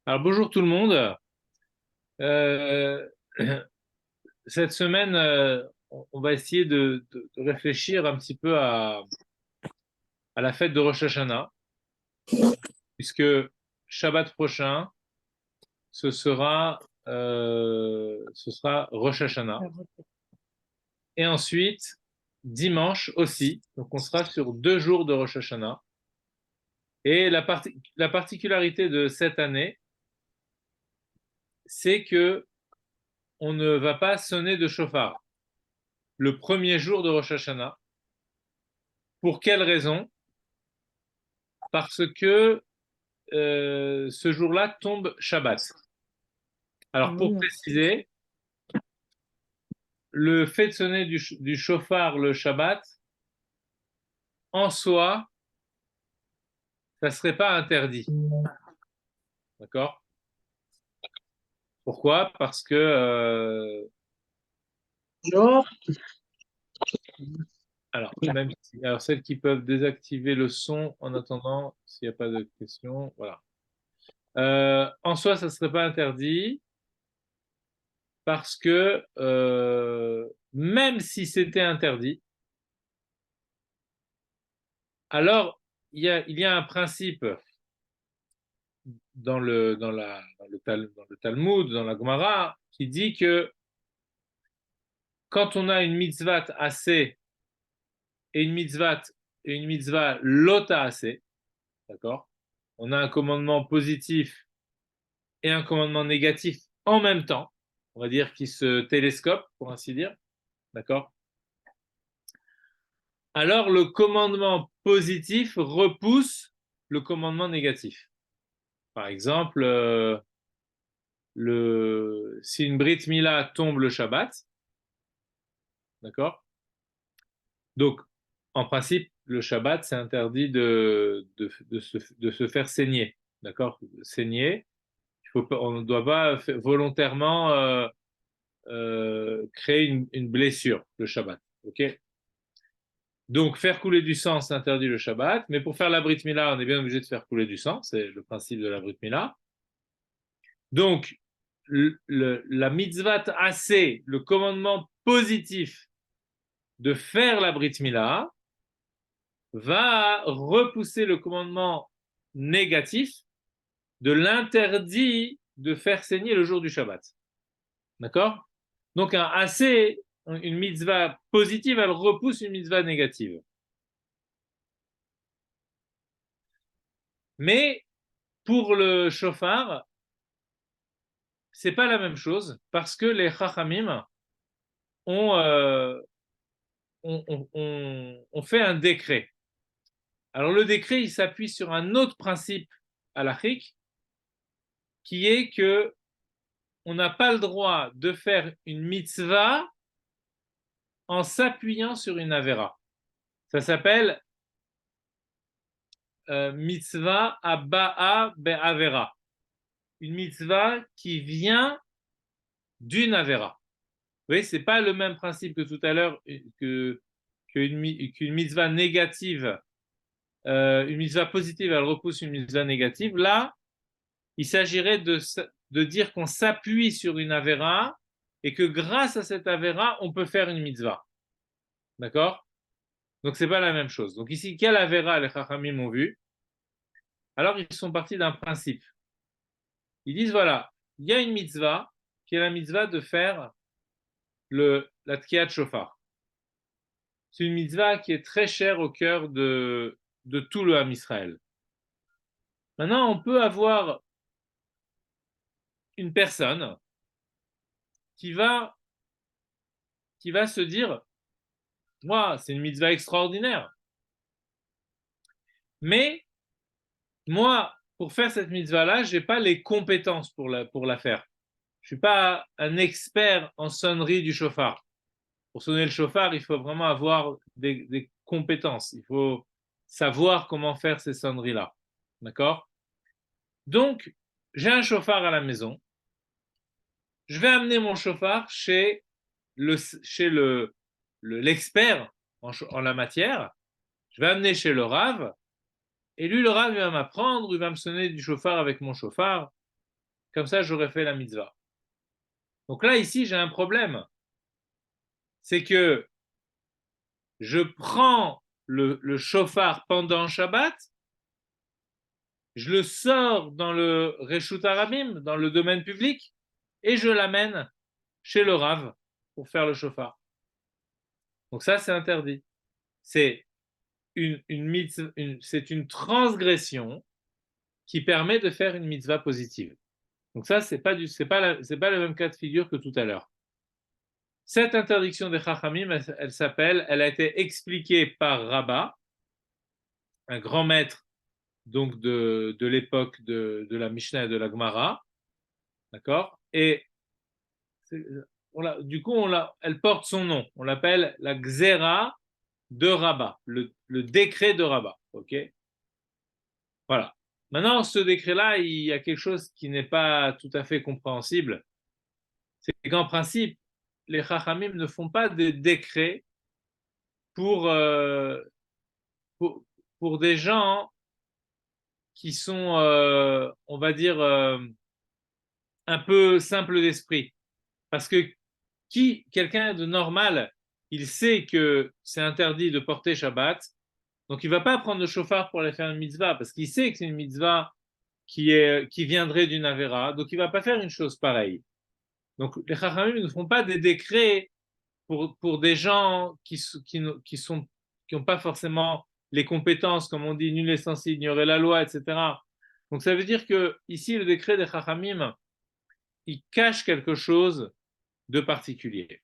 Alors bonjour tout le monde. Euh, cette semaine, on va essayer de réfléchir un petit peu à la fête de Rosh Hashanah, puisque Shabbat prochain, ce sera Rosh Hashanah. Et ensuite, dimanche aussi, donc on sera sur 2 jours de Rosh Hashanah. Et la particularité de cette année, c'est que on ne va pas sonner de chauffard le premier jour de Rosh Hashanah. Pour quelle raison? Parce que ce jour-là tombe Shabbat. Alors pour préciser, le fait de sonner du chauffard le Shabbat, en soi, ça ne serait pas interdit. D'accord? Pourquoi? Parce que Genre, alors celles qui peuvent désactiver le son en attendant, s'il n'y a pas de questions, voilà. En soi, ça ne serait pas interdit parce que même si c'était interdit, alors il y a un principe dans le Talmud, dans la Gemara, qui dit que quand on a une mitzvah assez et une mitzvah lota assez, d'accord? On a un commandement positif et un commandement négatif en même temps, on va dire qui se télescopent, pour ainsi dire, d'accord? Alors le commandement positif repousse le commandement négatif. Par exemple, si une Brit Mila tombe le Shabbat, d'accord? Donc, en principe, le Shabbat, c'est interdit de se faire saigner, d'accord? Saigner, on ne doit pas volontairement créer une blessure le Shabbat, ok? Donc, faire couler du sang, c'est interdit le Shabbat, mais pour faire la Brit Mila, on est bien obligé de faire couler du sang, c'est le principe de la Brit Mila. Donc, la mitzvah assez, le commandement positif de faire la Brit Mila, va repousser le commandement négatif de l'interdit de faire saigner le jour du Shabbat. D'accord? Donc, un assez, une mitzvah positive, elle repousse une mitzvah négative. Mais pour le shofar, c'est pas la même chose parce que les chachamim ont, ont fait un décret. Alors le décret, il s'appuie sur un autre principe halachique qui est que on n'a pas le droit de faire une mitzvah en s'appuyant sur une avera. Ça s'appelle mitzvah aba'a be'avera. Une mitzvah qui vient d'une avera. Vous voyez, ce n'est pas le même principe que tout à l'heure qu'une mitzvah négative. Une mitzvah positive, elle repousse une mitzvah négative. Là, il s'agirait de dire qu'on s'appuie sur une avera et que grâce à cette avera, on peut faire une mitzvah. D'accord? Donc, ce n'est pas la même chose. Donc, ici, quelle avera les Chachamim ont vu? Alors, ils sont partis d'un principe. Ils disent voilà, il y a une mitzvah qui est la mitzvah de faire la Tkiyat Shofar. C'est une mitzvah qui est très chère au cœur de tout le Ham Israël. Maintenant, on peut avoir une personne qui va, qui va se dire moi, c'est une mitzvah extraordinaire. Mais moi, pour faire cette mitzvah-là, je n'ai pas les compétences pour la faire. Je ne suis pas un expert en sonnerie du chauffard. Pour sonner le chauffard, il faut vraiment avoir des compétences. Il faut savoir comment faire ces sonneries-là. D'accord? Donc, j'ai un chauffard à la maison. Je vais amener mon chauffard l'expert en la matière. Je vais amener chez le Rav. Et lui, le Rav, il va m'apprendre, il va me sonner du chauffard avec mon chauffard. comme ça j'aurais fait la mitzvah. Donc là, ici, j'ai un problème. C'est que je prends le shofar pendant Shabbat, je le sors dans le Reshut Harabim, dans le domaine public, et je l'amène chez le Rav pour faire le shofar. Donc ça, c'est interdit. C'est c'est une transgression qui permet de faire une mitzvah positive. Donc ça, c'est pas le même cas de figure que tout à l'heure. Cette interdiction des Chachamim, elle a été expliquée par Rabbah, un grand maître donc de l'époque de la Mishnah et de la Gemara, d'accord. Et du coup, elle porte son nom. On l'appelle la Xéra de Rabbah, le décret de Rabbah, ok. Voilà. Maintenant, ce décret-là, il y a quelque chose qui n'est pas tout à fait compréhensible. C'est qu'en principe, les Chachamim ne font pas de décrets pour, euh, pour, pour des gens qui sont, on va dire, un peu simples d'esprit. Parce que quelqu'un de normal, il sait que c'est interdit de porter Shabbat, donc il ne va pas prendre le chauffard pour aller faire une mitzvah, parce qu'il sait que c'est une mitzvah qui viendrait d'une Avera, donc il ne va pas faire une chose pareille. Donc les Chachamim ne font pas des décrets pour des gens qui n'ont pas forcément les compétences, comme on dit, nul n'est censé ignorer la loi, etc. Donc ça veut dire que ici, le décret des Chachamim, il cache quelque chose de particulier.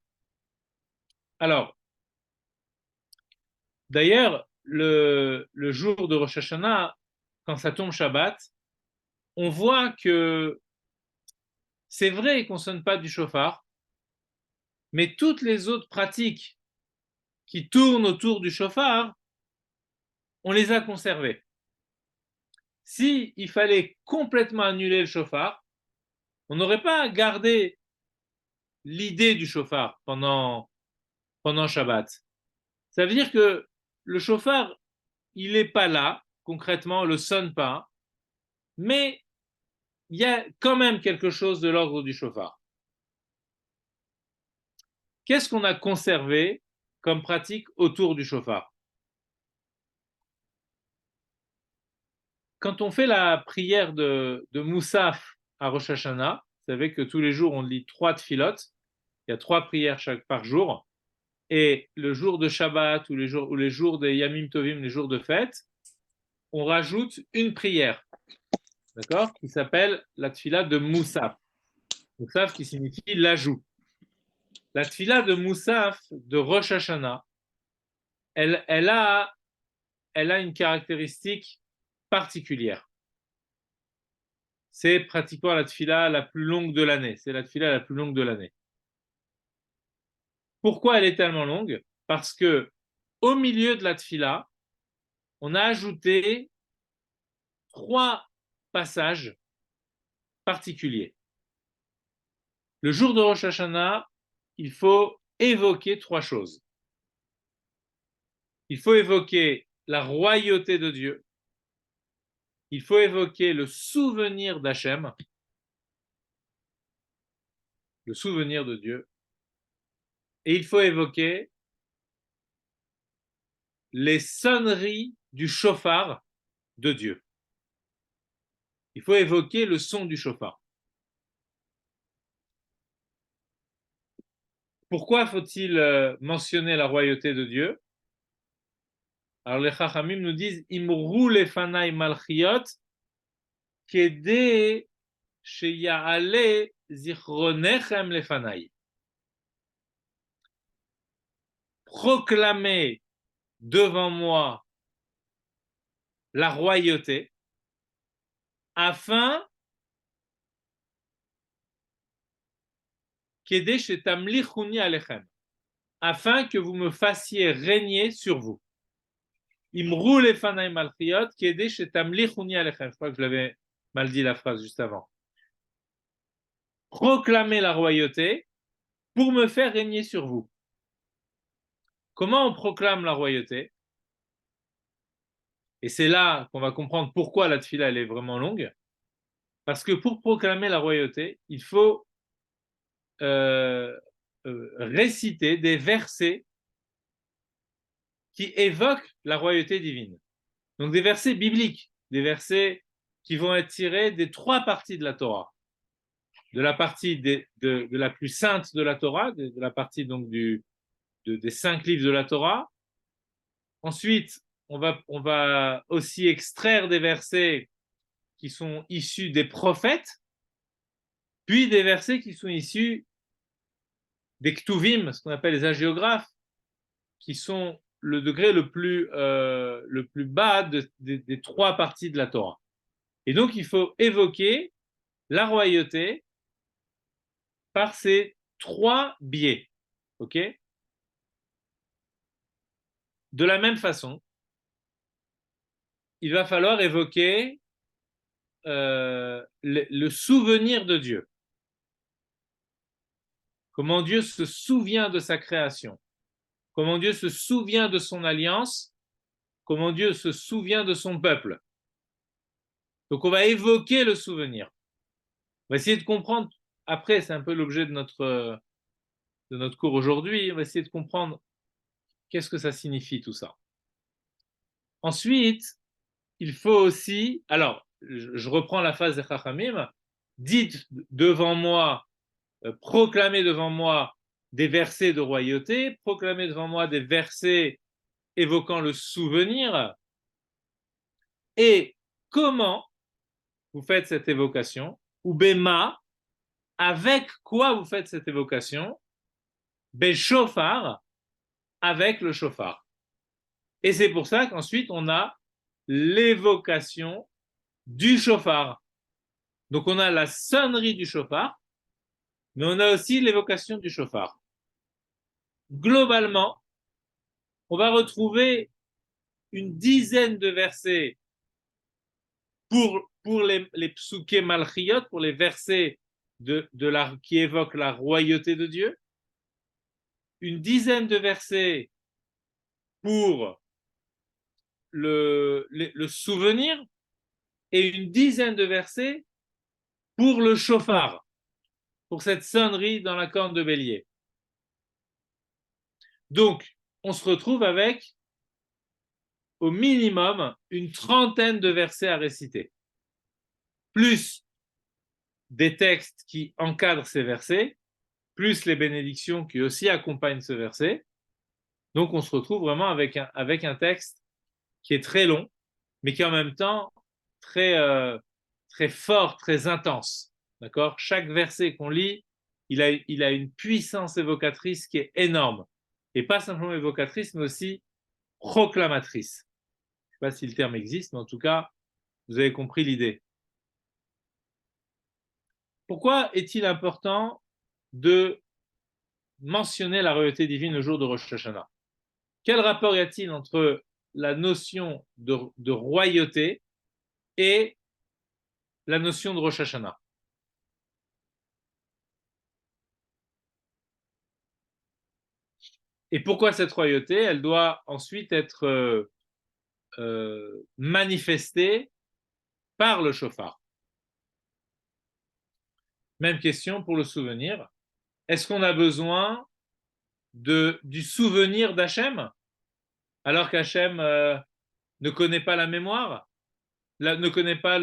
Alors, d'ailleurs, le jour de Rosh Hashanah, quand ça tombe Shabbat, on voit que c'est vrai qu'on ne sonne pas du chauffard, mais toutes les autres pratiques qui tournent autour du chauffard, on les a conservées. Si il fallait complètement annuler le chauffard, on n'aurait pas gardé l'idée du chauffard pendant Shabbat. Ça veut dire que le chauffard, il n'est pas là, concrètement, on ne le sonne pas, mais il y a quand même quelque chose de l'ordre du chauffard. Qu'est-ce qu'on a conservé comme pratique autour du chauffard? Quand on fait la prière de Moussaf à Rosh Hashanah, vous savez que tous les jours on lit 3 tfilotes, il y a 3 prières par jour, et le jour de Shabbat ou les jours des Yamim Tovim, les jours de fête, on rajoute une prière, d'accord, qui s'appelle la tfila de Moussaf. Moussaf qui signifie l'ajout. La tfila de Moussaf de Rosh Hashanah, elle a une caractéristique particulière. C'est pratiquement la tfila la plus longue de l'année. C'est la tfila la plus longue de l'année. Pourquoi elle est tellement longue? Parce que au milieu de la tfila, on a ajouté 3 passages particuliers. Le jour de Rosh Hashanah, il faut évoquer 3 choses. Il faut évoquer la royauté de Dieu. Il faut évoquer le souvenir d'Hachem, le souvenir de Dieu. Et il faut évoquer les sonneries du chauffard de Dieu. Il faut évoquer le son du chauffard. Pourquoi faut-il mentionner la royauté de Dieu? Alors les Chachamim nous disent Imru lefanai malchiot kede sheya'ale zichronechem lefanai. Proclamez devant moi la royauté afin kede shetamlichuni alechem, afin que vous me fassiez régner sur vous. Imru lefanai malchiot kede shetamlichuni alechem. Je crois que je l'avais mal dit la phrase juste avant. Proclamez la royauté pour me faire régner sur vous. Comment on proclame la royauté? Et c'est là qu'on va comprendre pourquoi la tefila elle est vraiment longue. Parce que pour proclamer la royauté, il faut réciter des versets qui évoquent la royauté divine. Donc des versets bibliques, des versets qui vont être tirés des 3 parties de la Torah. De la partie de la plus sainte de la Torah, de la partie donc des 5 livres de la Torah. Ensuite, on va aussi extraire des versets qui sont issus des prophètes, puis des versets qui sont issus des Ktuvim, ce qu'on appelle les hagiographes, qui sont le degré le plus bas des 3 parties de la Torah. Et donc, il faut évoquer la royauté par ces 3 biais. OK? De la même façon, il va falloir évoquer le souvenir de Dieu. Comment Dieu se souvient de sa création. Comment Dieu se souvient de son alliance. Comment Dieu se souvient de son peuple. Donc on va évoquer le souvenir. On va essayer de comprendre, après c'est un peu l'objet de notre cours aujourd'hui, on va essayer de comprendre qu'est-ce que ça signifie tout ça. Ensuite, il faut aussi, alors je reprends la phase des Chachamim, dites devant moi, proclamez devant moi des versets de royauté, proclamez devant moi des versets évoquant le souvenir, et comment vous faites cette évocation, ou bema, avec quoi vous faites cette évocation, beshofar, avec le shofar. Et c'est pour ça qu'ensuite on a l'évocation du shofar. Donc on a la sonnerie du shofar, mais on a aussi l'évocation du shofar. Globalement, on va retrouver une dizaine de versets pour les psuké malchiot, pour les versets qui évoquent la royauté de Dieu, une dizaine de versets pour le souvenir et une dizaine de versets pour le shofar, pour cette sonnerie dans la corne de bélier. Donc, on se retrouve avec au minimum une trentaine de versets à réciter, plus des textes qui encadrent ces versets, plus les bénédictions qui aussi accompagnent ce verset. Donc, on se retrouve vraiment avec un texte qui est très long, mais qui est en même temps très fort, très intense. D'accord? Chaque verset qu'on lit, il a une puissance évocatrice qui est énorme. Et pas simplement évocatrice, mais aussi proclamatrice. Je ne sais pas si le terme existe, mais en tout cas, vous avez compris l'idée. Pourquoi est-il important de mentionner la royauté divine le jour de Rosh Hashanah? Quel rapport y a-t-il entre la notion de royauté et la notion de Rosh Hashanah? Et pourquoi cette royauté? Elle doit ensuite être manifestée par le shofar. Même question pour le souvenir. Est-ce qu'on a besoin du souvenir d'Hachem alors qu'Hachem ne connaît pas la mémoire, ne connaît pas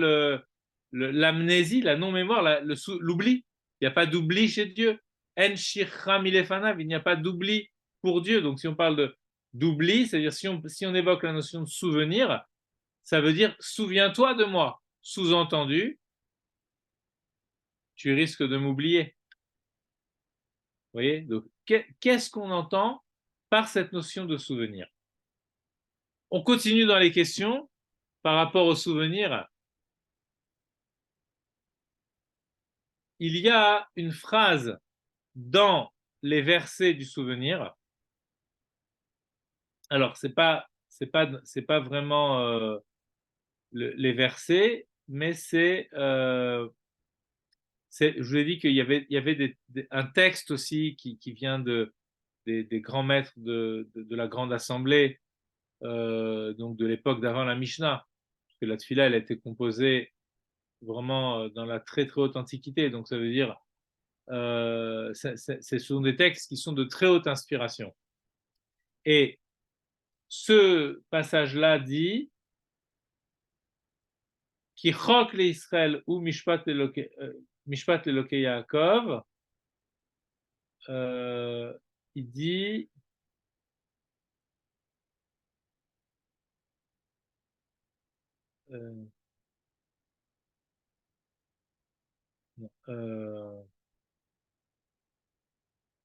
l'amnésie, la non-mémoire, l'oubli? Il n'y a pas d'oubli chez Dieu. En shircha milefanav, il n'y a pas d'oubli pour Dieu. Donc si on parle d'oubli, c'est-à-dire si on évoque la notion de souvenir, ça veut dire souviens-toi de moi. Sous-entendu, tu risques de m'oublier. Vous voyez? Donc, qu'est-ce qu'on entend par cette notion de souvenir? On continue dans les questions par rapport au souvenir. Il y a une phrase dans les versets du souvenir. Alors, c'est pas vraiment les versets, mais je vous ai dit qu'il y avait un texte aussi qui vient des grands maîtres de la grande assemblée, donc de l'époque d'avant la Mishnah, parce que la tefila elle a été composée vraiment dans la très très haute antiquité, donc ça veut dire ce sont des textes qui sont de très haute inspiration. Et ce passage-là dit Ki chok le Israël ou mishpat le Yaakov, il dit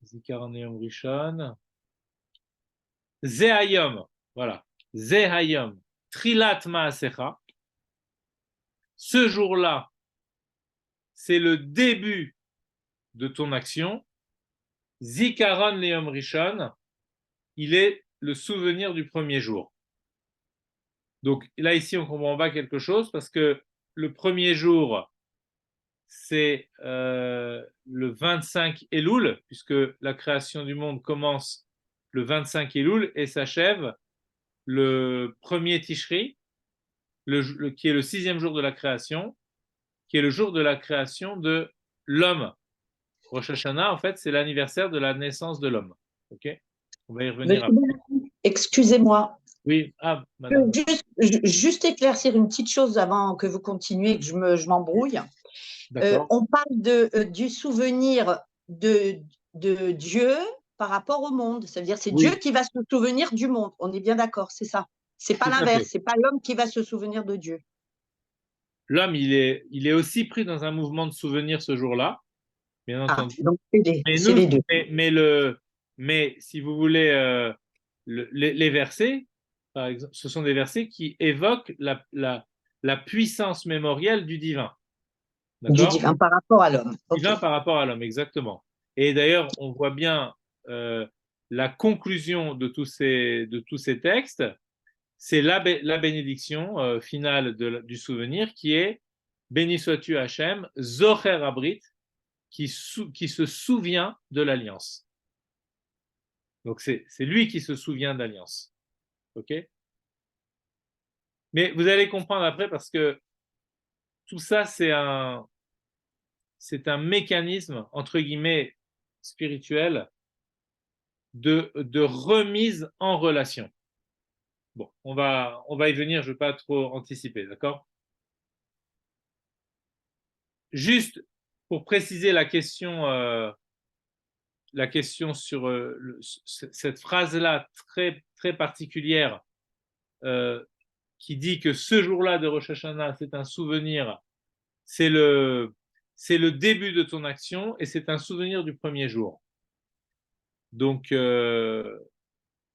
Zikaron Yom Rishon, Ze Hayom, voilà, Ze Hayom, Trilat Maasecha. Ce jour-là, c'est le début de ton action. Zikaron Yom Rishon, il est le souvenir du premier jour. Donc là, ici, on ne comprend pas quelque chose parce que le premier jour, c'est le 25 Elul, puisque la création du monde commence le 25 Elul et s'achève le premier Tishri, qui est le 6e jour de la création, qui est le jour de la création de l'homme. Rosh Hashanah, en fait, c'est l'anniversaire de la naissance de l'homme. Ok, on va y revenir après. Excusez-moi. Oui, madame. Juste éclaircir une petite chose avant que vous continuiez, que je m'embrouille. On parle du souvenir de Dieu par rapport au monde. Ça veut dire c'est Dieu qui va se souvenir du monde. On est bien d'accord, c'est ça. C'est pas l'inverse, c'est pas l'homme qui va se souvenir de Dieu. L'homme, il est aussi pris dans un mouvement de souvenir ce jour-là, bien entendu. Donc c'est les deux. Mais si vous voulez, les versets, par exemple, ce sont des versets qui évoquent la puissance mémorielle du divin. Du divin par rapport à l'homme. Divin par rapport à l'homme, exactement. Et d'ailleurs, on voit bien la conclusion de tous ces textes, c'est la bénédiction finale du souvenir qui est béni sois-tu Hachem, Zocher Abrit, qui se souvient de l'alliance. Donc c'est lui qui se souvient de l'alliance. Ok? Mais vous allez comprendre après parce que tout ça c'est un mécanisme entre guillemets spirituel de remise en relation. Bon, on va y venir, je ne veux pas trop anticiper, d'accord? Juste pour préciser la question sur cette phrase-là très, très particulière qui dit que ce jour-là de Rosh Hashanah, c'est un souvenir, c'est le début de ton action et c'est un souvenir du premier jour. Donc,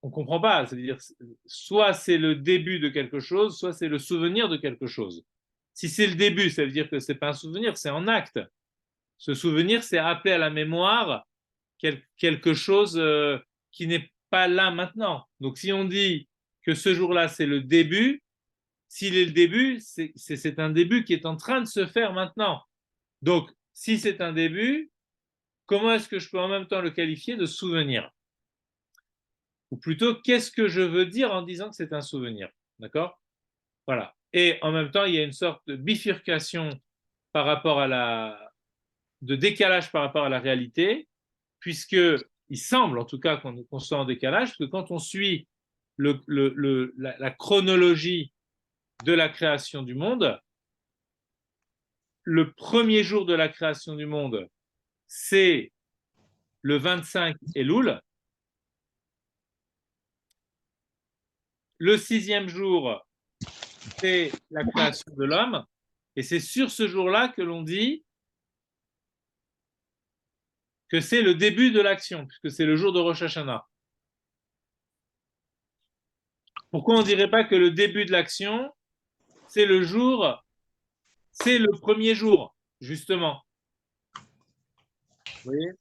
on ne comprend pas, c'est-à-dire soit c'est le début de quelque chose, soit c'est le souvenir de quelque chose. Si c'est le début, ça veut dire que ce n'est pas un souvenir, c'est en acte. Ce souvenir, c'est appeler à la mémoire quelque chose qui n'est pas là maintenant. Donc si on dit que ce jour-là, c'est le début, s'il est le début, c'est un début qui est en train de se faire maintenant. Donc si c'est un début, comment est-ce que je peux en même temps le qualifier de souvenir? Ou plutôt, qu'est-ce que je veux dire en disant que c'est un souvenir? D'accord? Voilà. Et en même temps, il y a une sorte de bifurcation par rapport de décalage par rapport à la réalité, puisque il semble en tout cas qu'on soit en décalage, parce que quand on suit la chronologie de la création du monde, le premier jour de la création du monde, c'est le 25 Elul. Le 6e jour, c'est la création de l'homme. Et c'est sur ce jour-là que l'on dit que c'est le début de l'action, puisque c'est le jour de Rosh Hashanah. Pourquoi on ne dirait pas que le début de l'action, c'est le premier jour, justement? Vous voyez?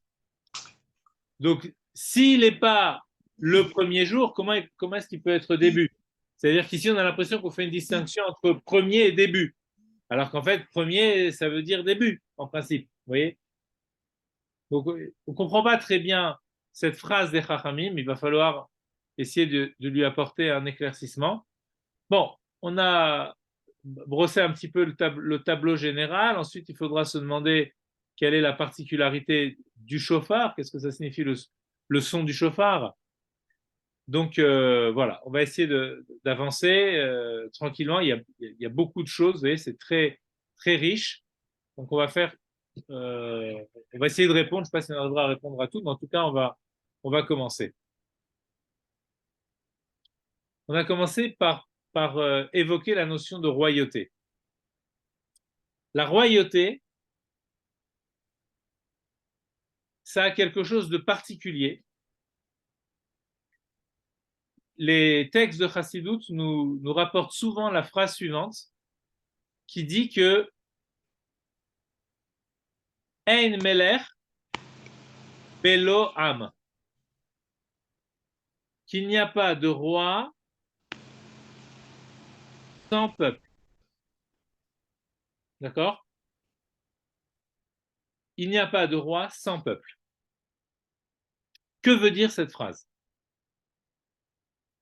Donc, s'il n'est pas le premier jour, comment est-ce qu'il peut être début? C'est-à-dire qu'ici, on a l'impression qu'on fait une distinction entre premier et début. Alors qu'en fait, premier, ça veut dire début, en principe. Vous voyez? Donc, on ne comprend pas très bien cette phrase des Chachamim. Il va falloir essayer de lui apporter un éclaircissement. Bon, on a brosser un petit peu le tableau général. Ensuite, il faudra se demander quelle est la particularité du chauffard, qu'est-ce que ça signifie le son du chauffard. Donc voilà, on va essayer d'avancer tranquillement. Il y a beaucoup de choses, vous voyez, c'est très, très riche. Donc on va essayer de répondre. Je ne sais pas si on arrivera à répondre à tout, mais en tout cas, on va commencer. On a commencé par évoquer la notion de royauté. La royauté, ça a quelque chose de particulier. Les textes de Chassidut nous rapportent souvent la phrase suivante qui dit que Ein Melech Belo Am, qu'il n'y a pas de roi sans peuple. D'accord? Il n'y a pas de roi sans peuple. Que veut dire cette phrase?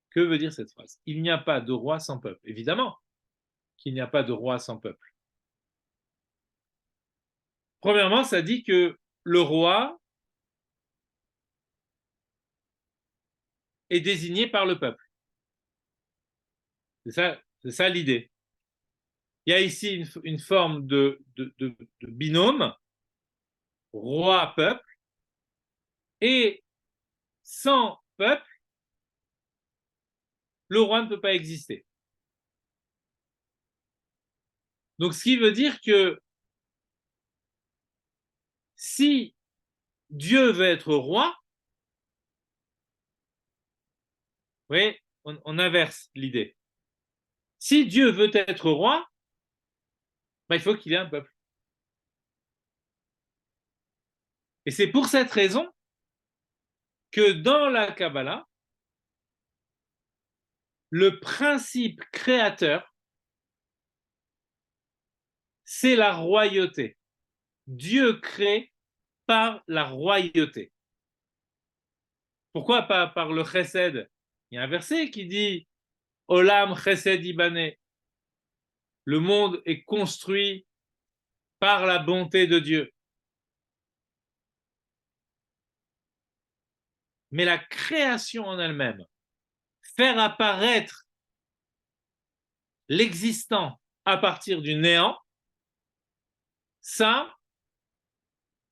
Que veut dire cette phrase? Il n'y a pas de roi sans peuple. Évidemment qu'il n'y a pas de roi sans peuple. Premièrement, ça dit que le roi est désigné par le peuple. C'est ça l'idée. Il y a ici une forme de binôme, roi-peuple, et sans peuple, le roi ne peut pas exister. Donc, ce qui veut dire que si Dieu veut être roi, vous voyez, on inverse l'idée. Si Dieu veut être roi, ben, il faut qu'il ait un peuple. Et c'est pour cette raison que dans la Kabbalah, le principe créateur, c'est la royauté. Dieu crée par la royauté. Pourquoi pas par le chesed? Il y a un verset qui dit Olam chesed ibane. Le monde est construit par la bonté de Dieu. Mais la création en elle-même, faire apparaître l'existant à partir du néant, ça,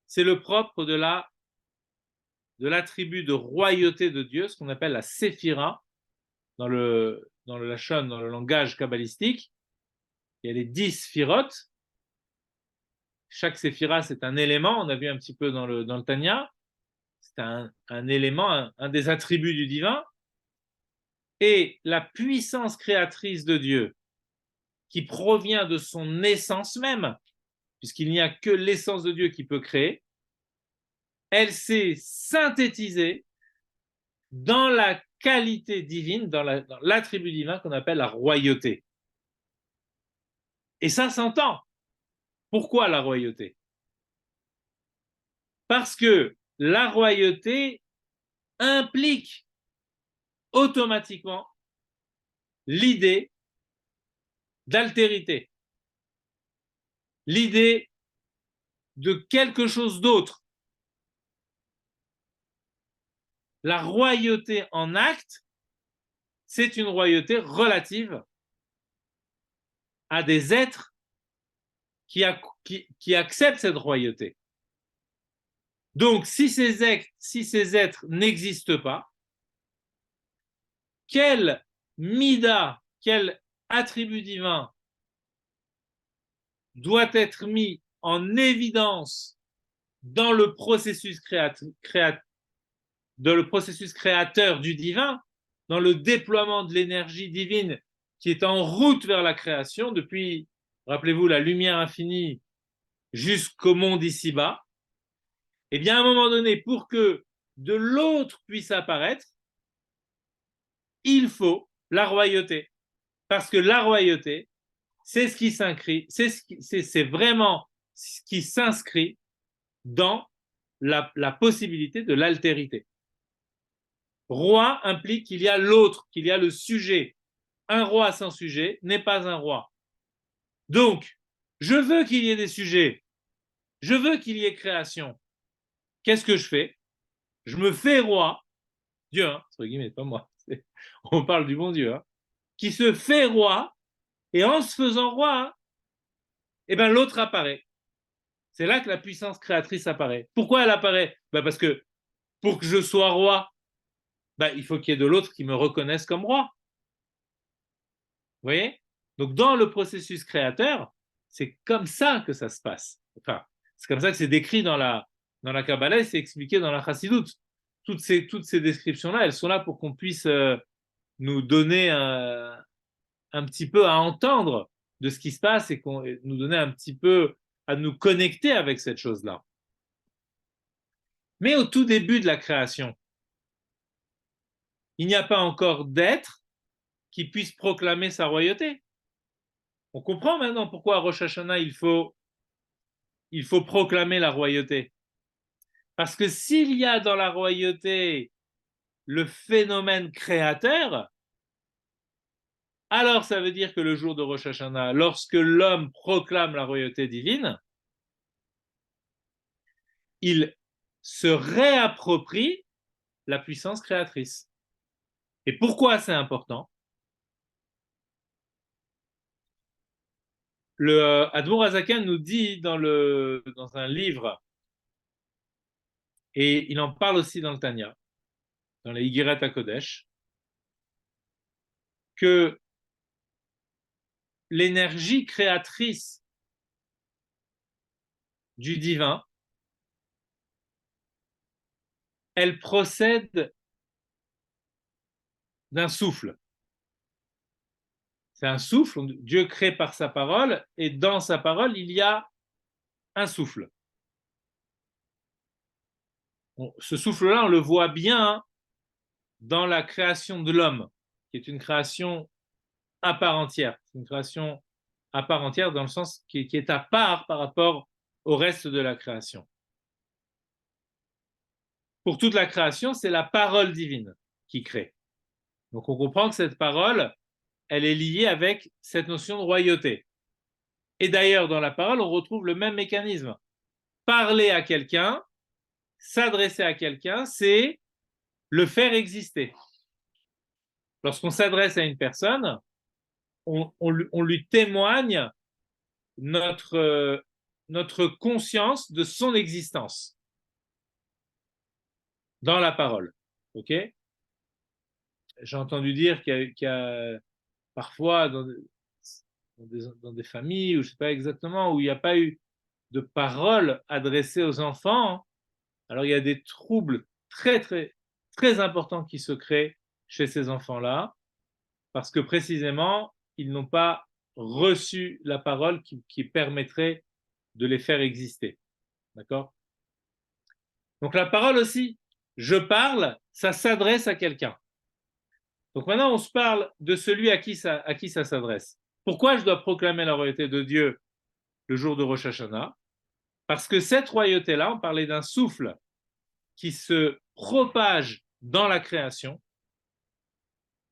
c'est le propre de l'attribut de royauté de Dieu, ce qu'on appelle la séphira, dans le lachon, dans le langage kabbalistique. Il y a les 10 sphirotes. Chaque séphira, c'est un élément, on a vu un petit peu dans le Tanya. C'est un élément, un des attributs du divin. Et la puissance créatrice de Dieu, qui provient de son essence même, puisqu'il n'y a que l'essence de Dieu qui peut créer, elle s'est synthétisée dans la qualité divine, dans l'attribut divin qu'on appelle la royauté. Et ça s'entend. Pourquoi la royauté? Parce que la royauté implique automatiquement l'idée d'altérité, l'idée de quelque chose d'autre. La royauté en acte, c'est une royauté relative à des êtres qui acceptent cette royauté. Donc, si ces êtres n'existent pas, quel mida, quel attribut divin doit être mis en évidence dans le processus créateur du divin, dans le déploiement de l'énergie divine qui est en route vers la création depuis, rappelez-vous, la lumière infinie jusqu'au monde ici-bas. Eh bien, à un moment donné, pour que de l'autre puisse apparaître, il faut la royauté. Parce que la royauté, c'est ce qui s'inscrit, c'est vraiment ce qui s'inscrit dans la possibilité de l'altérité. Roi implique qu'il y a l'autre, qu'il y a le sujet. Un roi sans sujet n'est pas un roi. Donc, je veux qu'il y ait des sujets, je veux qu'il y ait création. Qu'est-ce que je fais? Je me fais roi, Dieu, hein, entre guillemets, pas moi, on parle du bon Dieu, hein, qui se fait roi, et en se faisant roi, hein, eh ben, l'autre apparaît. C'est là que la puissance créatrice apparaît. Pourquoi elle apparaît? Parce que pour que je sois roi, il faut qu'il y ait de l'autre qui me reconnaisse comme roi. Vous voyez? Donc, dans le processus créateur, c'est comme ça que ça se passe. Enfin, c'est comme ça que c'est décrit dans la Kabbalah et c'est expliqué dans la Chassidoute. Toutes ces descriptions-là, elles sont là pour qu'on puisse nous donner un petit peu à entendre de ce qui se passe et nous donner un petit peu à nous connecter avec cette chose-là. Mais au tout début de la création, il n'y a pas encore d'être qui puisse proclamer sa royauté. On comprend maintenant pourquoi à Rosh Hashanah, il faut proclamer la royauté. Parce que s'il y a dans la royauté le phénomène créateur, alors ça veut dire que le jour de Rosh Hashanah, lorsque l'homme proclame la royauté divine, il se réapproprie la puissance créatrice. Et pourquoi c'est important? Le Admour Azakan nous dit dans un livre, et il en parle aussi dans le Tanya, dans les Higirat HaKodesh, que l'énergie créatrice du divin, elle procède d'un souffle. C'est un souffle, Dieu crée par sa parole, et dans sa parole, il y a un souffle. Ce souffle-là, on le voit bien dans la création de l'homme, qui est une création à part entière. C'est une création à part entière dans le sens qui est à part par rapport au reste de la création. Pour toute la création, c'est la parole divine qui crée. Donc on comprend que cette parole, elle est liée avec cette notion de royauté. Et d'ailleurs, dans la parole, on retrouve le même mécanisme. Parler à quelqu'un, s'adresser à quelqu'un, c'est le faire exister. Lorsqu'on s'adresse à une personne, on lui témoigne notre conscience de son existence dans la parole. Ok? J'ai entendu dire qu'il y a parfois dans des familles, ou je ne sais pas exactement, où il n'y a pas eu de parole adressée aux enfants, alors il y a des troubles très, très, très importants qui se créent chez ces enfants-là, parce que précisément, ils n'ont pas reçu la parole qui permettrait de les faire exister. D'accord? Donc la parole aussi, je parle, ça s'adresse à quelqu'un. Donc maintenant, on se parle de celui à qui ça s'adresse. Pourquoi je dois proclamer la royauté de Dieu le jour de Rosh Hashanah? Parce que cette royauté-là, on parlait d'un souffle qui se propage dans la création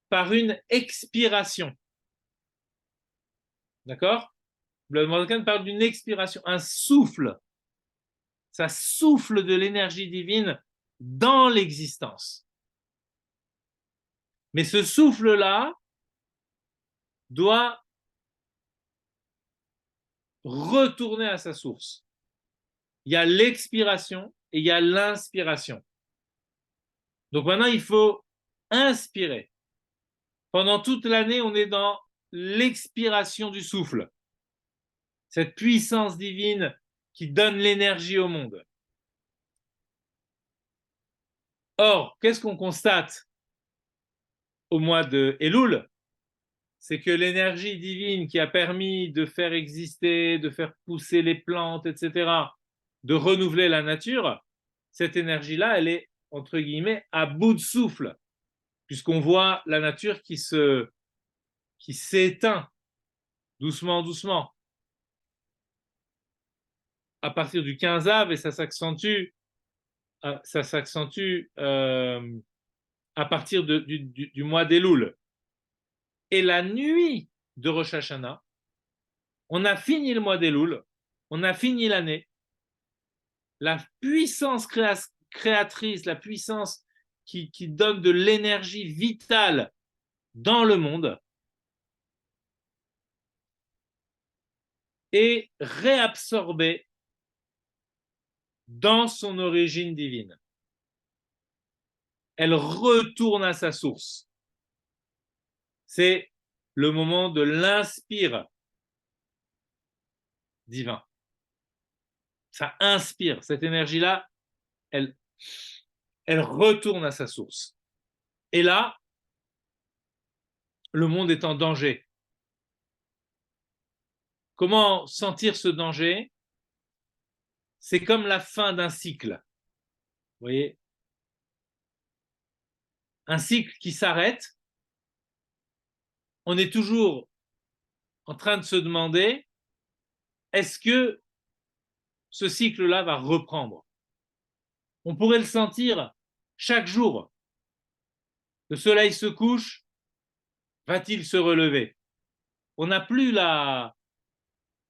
par une expiration. D'accord? Le Mordekan parle d'une expiration, un souffle. Ça souffle de l'énergie divine dans l'existence. Mais ce souffle-là doit retourner à sa source. Il y a l'expiration et il y a l'inspiration. Donc maintenant, il faut inspirer. Pendant toute l'année, on est dans l'expiration du souffle. Cette puissance divine qui donne l'énergie au monde. Or, qu'est-ce qu'on constate au mois de Elul? C'est que l'énergie divine qui a permis de faire exister, de faire pousser les plantes, etc., de renouveler la nature, cette énergie-là, elle est, entre guillemets, à bout de souffle, puisqu'on voit la nature qui s'éteint doucement, doucement. À partir du 15 av, et ça s'accentue à partir du mois d'Elul. Et la nuit de Rosh Hashanah, On a fini le mois d'Elul, on a fini l'année. La puissance créatrice, la puissance qui donne de l'énergie vitale dans le monde est réabsorbée dans son origine divine. Elle retourne à sa source. C'est le moment de l'inspire divin. Ça inspire. Cette énergie-là, elle retourne à sa source. Et là, le monde est en danger. Comment sentir ce danger? C'est comme la fin d'un cycle. Vous voyez? Un cycle qui s'arrête. On est toujours en train de se demander, est-ce que ce cycle-là va reprendre? On pourrait le sentir chaque jour. Le soleil se couche, va-t-il se relever? On n'a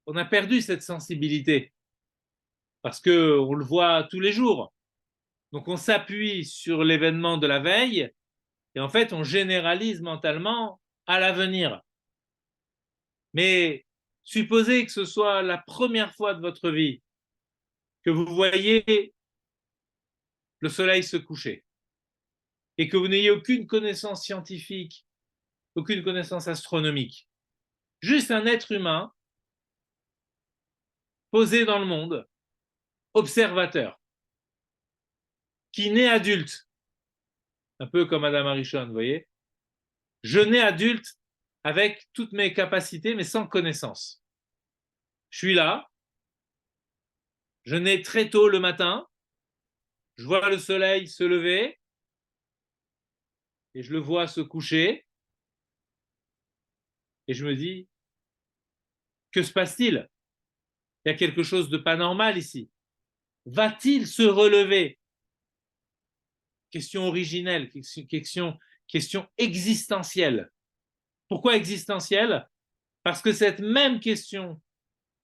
on a perdu cette sensibilité parce qu'on le voit tous les jours. Donc on s'appuie sur l'événement de la veille et en fait on généralise mentalement à l'avenir. Mais supposez que ce soit la première fois de votre vie que vous voyez le soleil se coucher et que vous n'ayez aucune connaissance scientifique, aucune connaissance astronomique. Juste un être humain posé dans le monde, observateur, qui naît adulte, un peu comme Adam Arishon, vous voyez. Je nais adulte avec toutes mes capacités, mais sans connaissance. Je suis là, je nais très tôt le matin, je vois le soleil se lever et je le vois se coucher et je me dis, que se passe-t-il? Il y a quelque chose de pas normal ici. Va-t-il se relever? Question originelle, question existentielle. Pourquoi existentielle? Parce que cette même question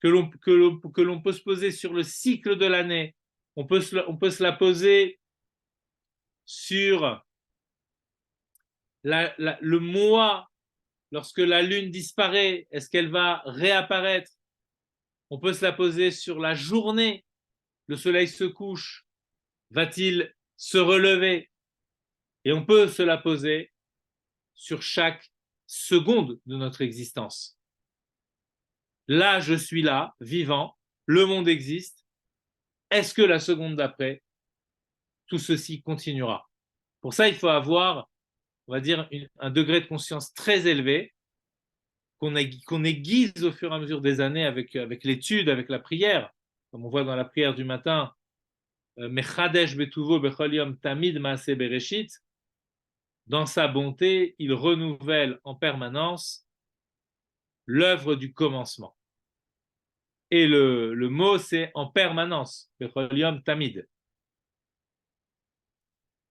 que l'on peut se poser sur le cycle de l'année, on peut se la poser sur le mois, lorsque la lune disparaît, est-ce qu'elle va réapparaître? On peut se la poser sur la journée, le soleil se couche, va-t-il se relever? Et on peut se la poser sur chaque seconde de notre existence. Là, je suis là, vivant, le monde existe. Est-ce que la seconde d'après, tout ceci continuera? Pour ça, il faut avoir, on va dire, un degré de conscience très élevé, qu'on aiguise au fur et à mesure des années avec l'étude, avec la prière. Comme on voit dans la prière du matin, Mechadesh betuvo bechol yom tamid maase bereshit. Dans sa bonté, il renouvelle en permanence l'œuvre du commencement. Et le mot, c'est en permanence, bechol yom tamid.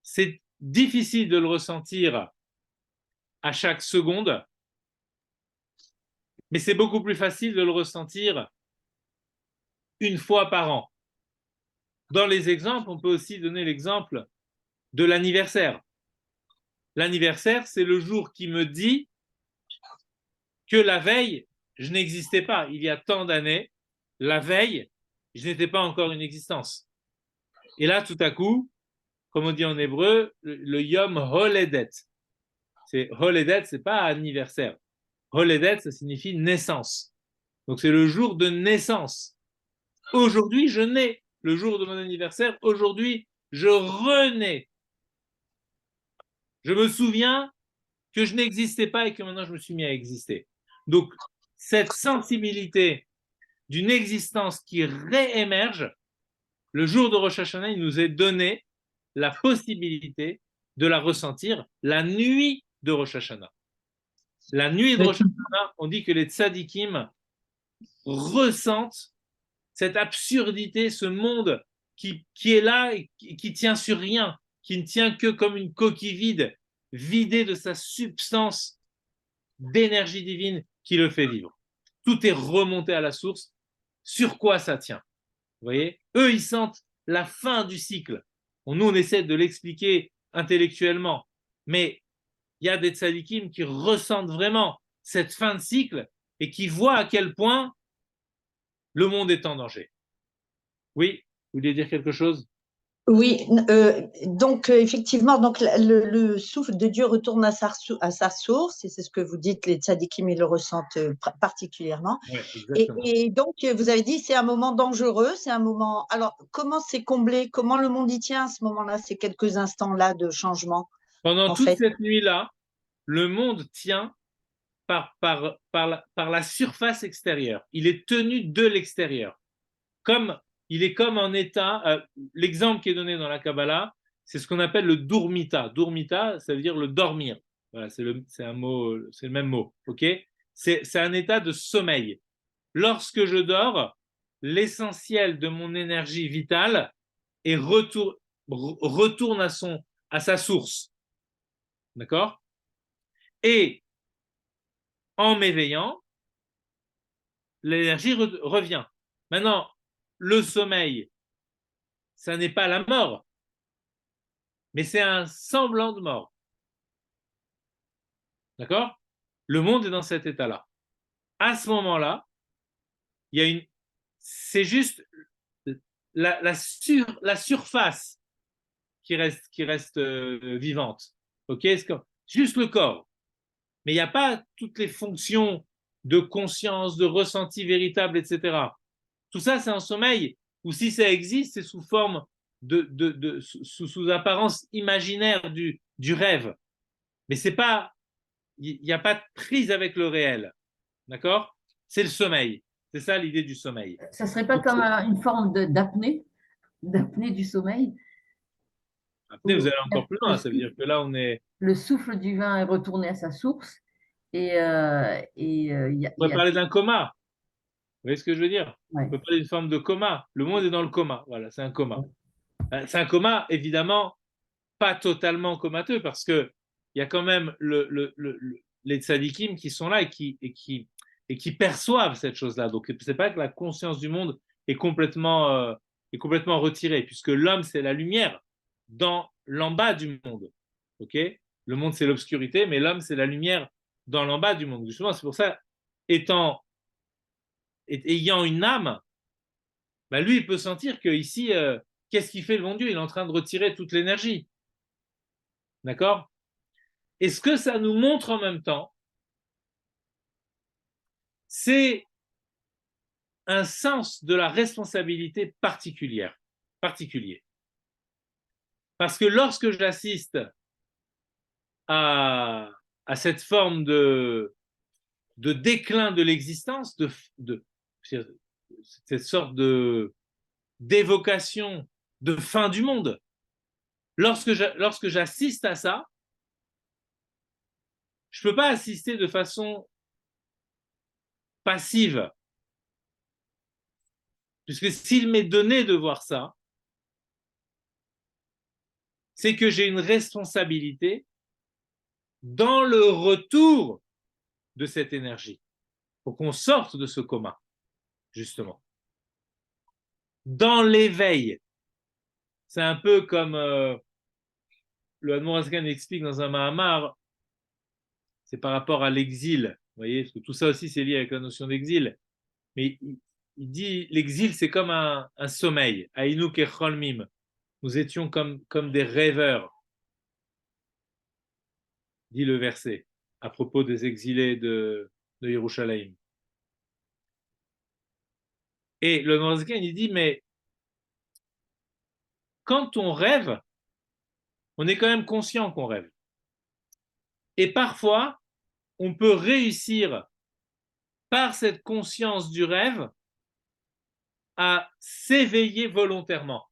C'est difficile de le ressentir à chaque seconde, mais c'est beaucoup plus facile de le ressentir une fois par an. Dans les exemples, on peut aussi donner l'exemple de l'anniversaire. L'anniversaire, c'est le jour qui me dit que la veille, je n'existais pas. Il y a tant d'années, la veille, je n'étais pas encore une existence. Et là, tout à coup, comme on dit en hébreu, le Yom Holedet. Holedet, c'est pas anniversaire. Holedet, ça signifie naissance. Donc c'est le jour de naissance. Aujourd'hui, je nais. Le jour de mon anniversaire, aujourd'hui, je renais. Je me souviens que je n'existais pas et que maintenant je me suis mis à exister. Donc, cette sensibilité d'une existence qui réémerge, le jour de Rosh Hashanah, il nous est donné la possibilité de la ressentir la nuit de Rosh Hashanah. La nuit de Rosh Hashanah, on dit que les tzadikim ressentent cette absurdité, ce monde qui est là et qui tient sur rien, qui ne tient que comme une coquille vide, vidée de sa substance d'énergie divine qui le fait vivre. tout est remonté à la source. Sur quoi ça tient? Vous voyez? Eux, ils sentent la fin du cycle. Bon, nous, on essaie de l'expliquer intellectuellement, mais il y a des tzadikim qui ressentent vraiment cette fin de cycle et qui voient à quel point le monde est en danger. Oui, vous voulez dire quelque chose? Oui, donc effectivement, donc le souffle de Dieu retourne à sa source, et c'est ce que vous dites, les tzadikim, ils le ressentent particulièrement. Oui, exactement. Et donc, vous avez dit, c'est un moment dangereux, c'est un moment. Alors, comment c'est comblé? Comment le monde y tient à ce moment-là, ces quelques instants-là de changement, Pendant en toute fait? cette nuit-là, le monde tient par la surface extérieure. Il est tenu de l'extérieur. Il est comme en état. L'exemple qui est donné dans la Kabbalah, c'est ce qu'on appelle le Durmita. Durmita, ça veut dire le dormir. Voilà, c'est un mot, c'est le même mot. Ok? C'est un état de sommeil. Lorsque je dors, l'essentiel de mon énergie vitale retourne à sa source. D'accord? Et en m'éveillant, l'énergie revient. Maintenant, le sommeil, ça n'est pas la mort, mais c'est un semblant de mort. D'accord? Le monde est dans cet état-là. À ce moment-là, il y a une. C'est juste la surface qui reste vivante. Ok? Juste le corps. Mais il n'y a pas toutes les fonctions de conscience, de ressenti véritable, etc. Tout ça, c'est un sommeil, ou si ça existe, c'est sous forme sous apparence imaginaire du rêve. Mais c'est pas, il n'y a pas de prise avec le réel. D'accord? C'est le sommeil. C'est ça l'idée du sommeil. Ça ne serait pas comme une forme d'apnée du sommeil? Après, vous allez encore plus loin. Ça veut dire que là, on est. Le souffle du vin est retourné à sa source et On peut parler d'un coma. Vous voyez ce que je veux dire? Ouais. On peut parler d'une forme de coma. Le monde est dans le coma. Voilà, c'est un coma. C'est un coma, évidemment, pas totalement comateux, parce qu'il y a quand même les tzadikim qui sont là et qui perçoivent cette chose-là. Donc, ce n'est pas que la conscience du monde est est complètement retirée, puisque l'homme, c'est la lumière dans l'en bas du monde. Ok? Le monde, c'est l'obscurité, mais l'homme, c'est la lumière dans l'en bas du monde. Justement, c'est pour ça, ayant une âme, bah lui, il peut sentir que ici, qu'est-ce qu'il fait le bon Dieu? Il est en train de retirer toute l'énergie. D'accord? Et ce que ça nous montre en même temps, c'est un sens de la responsabilité particulier. Parce que lorsque j'assiste à, à cette forme de déclin de l'existence, cette sorte d'évocation de fin du monde, lorsque j'assiste à ça, je ne peux pas assister de façon passive. Puisque s'il m'est donné de voir ça, c'est que j'ai une responsabilité dans le retour de cette énergie, pour qu'on sorte de ce coma, justement. Dans l'éveil, c'est un peu comme le Admorazgan explique dans un Mahamar, c'est par rapport à l'exil, vous voyez, parce que tout ça aussi c'est lié avec la notion d'exil, mais il dit l'exil c'est comme un sommeil, Aïnou kecholmim, nous étions comme des rêveurs, dit le verset, à propos des exilés de Yerushalayim. Et le Noirzaken, il dit, mais quand on rêve, on est quand même conscient qu'on rêve. Et parfois, on peut réussir par cette conscience du rêve à s'éveiller volontairement.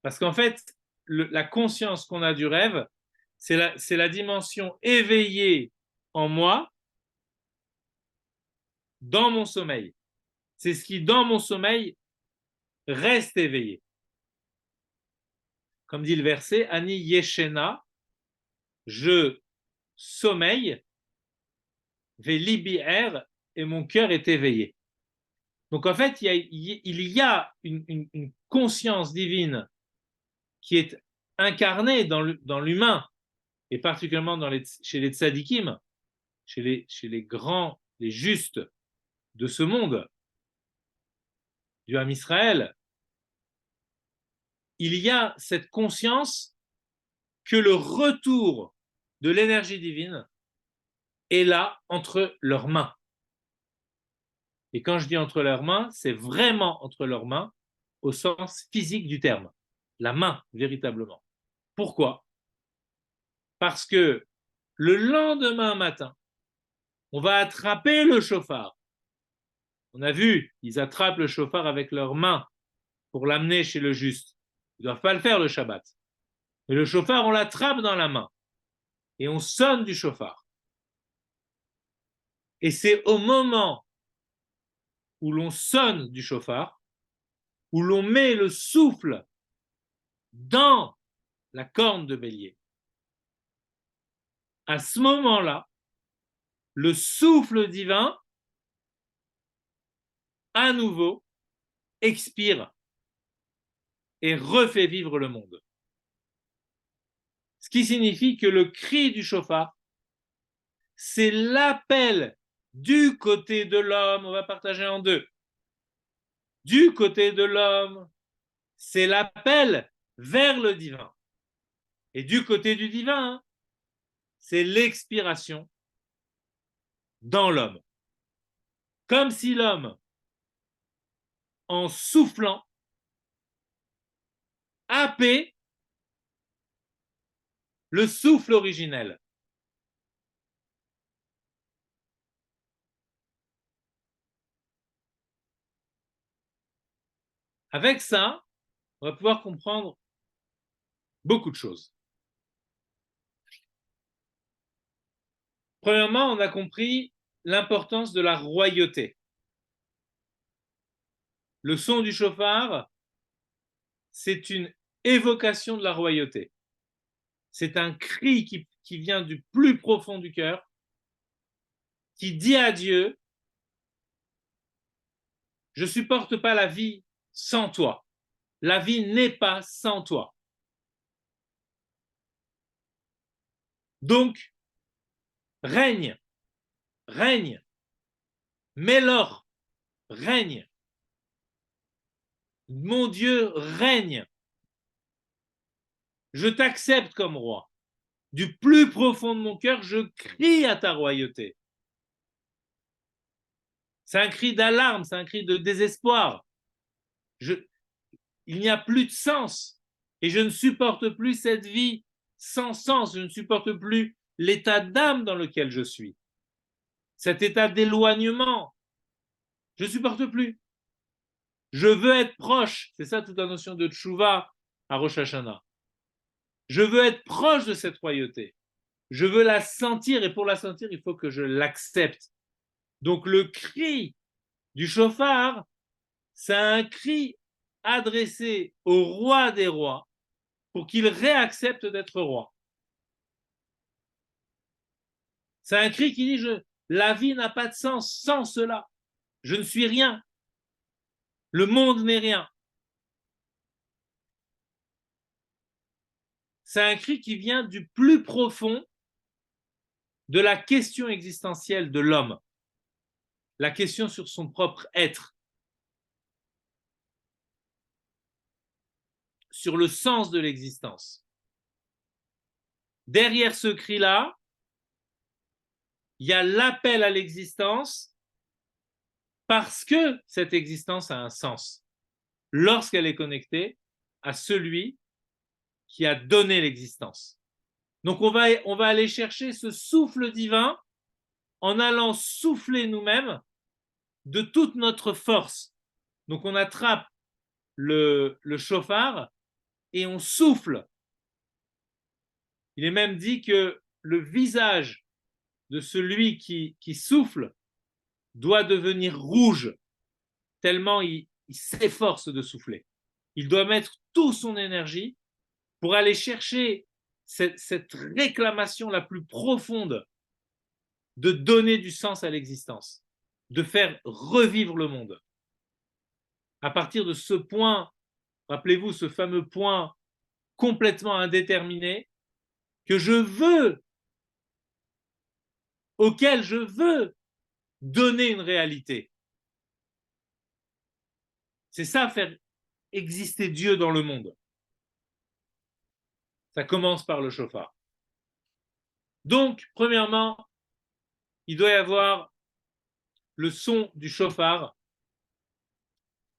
Parce qu'en fait, la conscience qu'on a du rêve, c'est la dimension éveillée en moi dans mon sommeil. C'est ce qui, dans mon sommeil, reste éveillé. Comme dit le verset, Ani Yeshena, je sommeille, Velibi Er, et mon cœur est éveillé. Donc en fait, il y a une conscience divine qui est incarnée dans l'humain, et particulièrement chez les tzadikim, chez les grands, les justes de ce monde, du Ham Israël. Il y a cette conscience que le retour de l'énergie divine est là entre leurs mains. Et quand je dis entre leurs mains, c'est vraiment entre leurs mains au sens physique du terme. La main, véritablement. Pourquoi? Parce que le lendemain matin, on va attraper le chauffard. On a vu, ils attrapent le chauffard avec leurs mains pour l'amener chez le juste. Ils ne doivent pas le faire le Shabbat. Mais le chauffard, on l'attrape dans la main et on sonne du chauffard. Et c'est au moment où l'on sonne du chauffard, où l'on met le souffle dans la corne de bélier. À ce moment-là, le souffle divin, à nouveau, expire et refait vivre le monde. Ce qui signifie que le cri du chauffard, c'est l'appel du côté de l'homme, on va partager en deux. Du côté de l'homme, c'est l'appel vers le divin. Et du côté du divin, c'est l'expiration dans l'homme. Comme si l'homme, en soufflant, happait le souffle originel. Avec ça, on va pouvoir comprendre beaucoup de choses. Premièrement, on a compris l'importance de la royauté. Le son du chauffard, c'est une évocation de la royauté. C'est un cri qui vient du plus profond du cœur, qui dit à Dieu, je ne supporte pas la vie sans toi. La vie n'est pas sans toi. Donc, règne, règne, Mélor, règne. Mon Dieu règne. Je t'accepte comme roi. Du plus profond de mon cœur, je crie à ta royauté. C'est un cri d'alarme, c'est un cri de désespoir. Il n'y a plus de sens et je ne supporte plus cette vie sans sens. Je ne supporte plus l'état d'âme dans lequel je suis. Cet état d'éloignement, je ne supporte plus. Je veux être proche. C'est ça toute la notion de tchouva à Rosh Hashanah. Je veux être proche de cette royauté. Je veux la sentir et pour la sentir, il faut que je l'accepte. Donc le cri du chauffard, c'est un cri adressé au roi des rois pour qu'il réaccepte d'être roi. C'est un cri qui dit la vie n'a pas de sens sans cela. Je ne suis rien. Le monde n'est rien. C'est un cri qui vient du plus profond de la question existentielle de l'homme. La question sur son propre être. Sur le sens de l'existence. Derrière ce cri-là, il y a l'appel à l'existence parce que cette existence a un sens lorsqu'elle est connectée à celui qui a donné l'existence. Donc on va aller chercher ce souffle divin en allant souffler nous-mêmes de toute notre force. Donc on attrape le chauffard et on souffle. Il est même dit que le visage de celui qui souffle doit devenir rouge, tellement il s'efforce de souffler. Il doit mettre toute son énergie pour aller chercher cette réclamation la plus profonde de donner du sens à l'existence, de faire revivre le monde. À partir de ce point, rappelez-vous ce fameux point complètement indéterminé auquel je veux donner une réalité. C'est ça, faire exister Dieu dans le monde. Ça commence par le shofar. Donc, premièrement, il doit y avoir le son du shofar,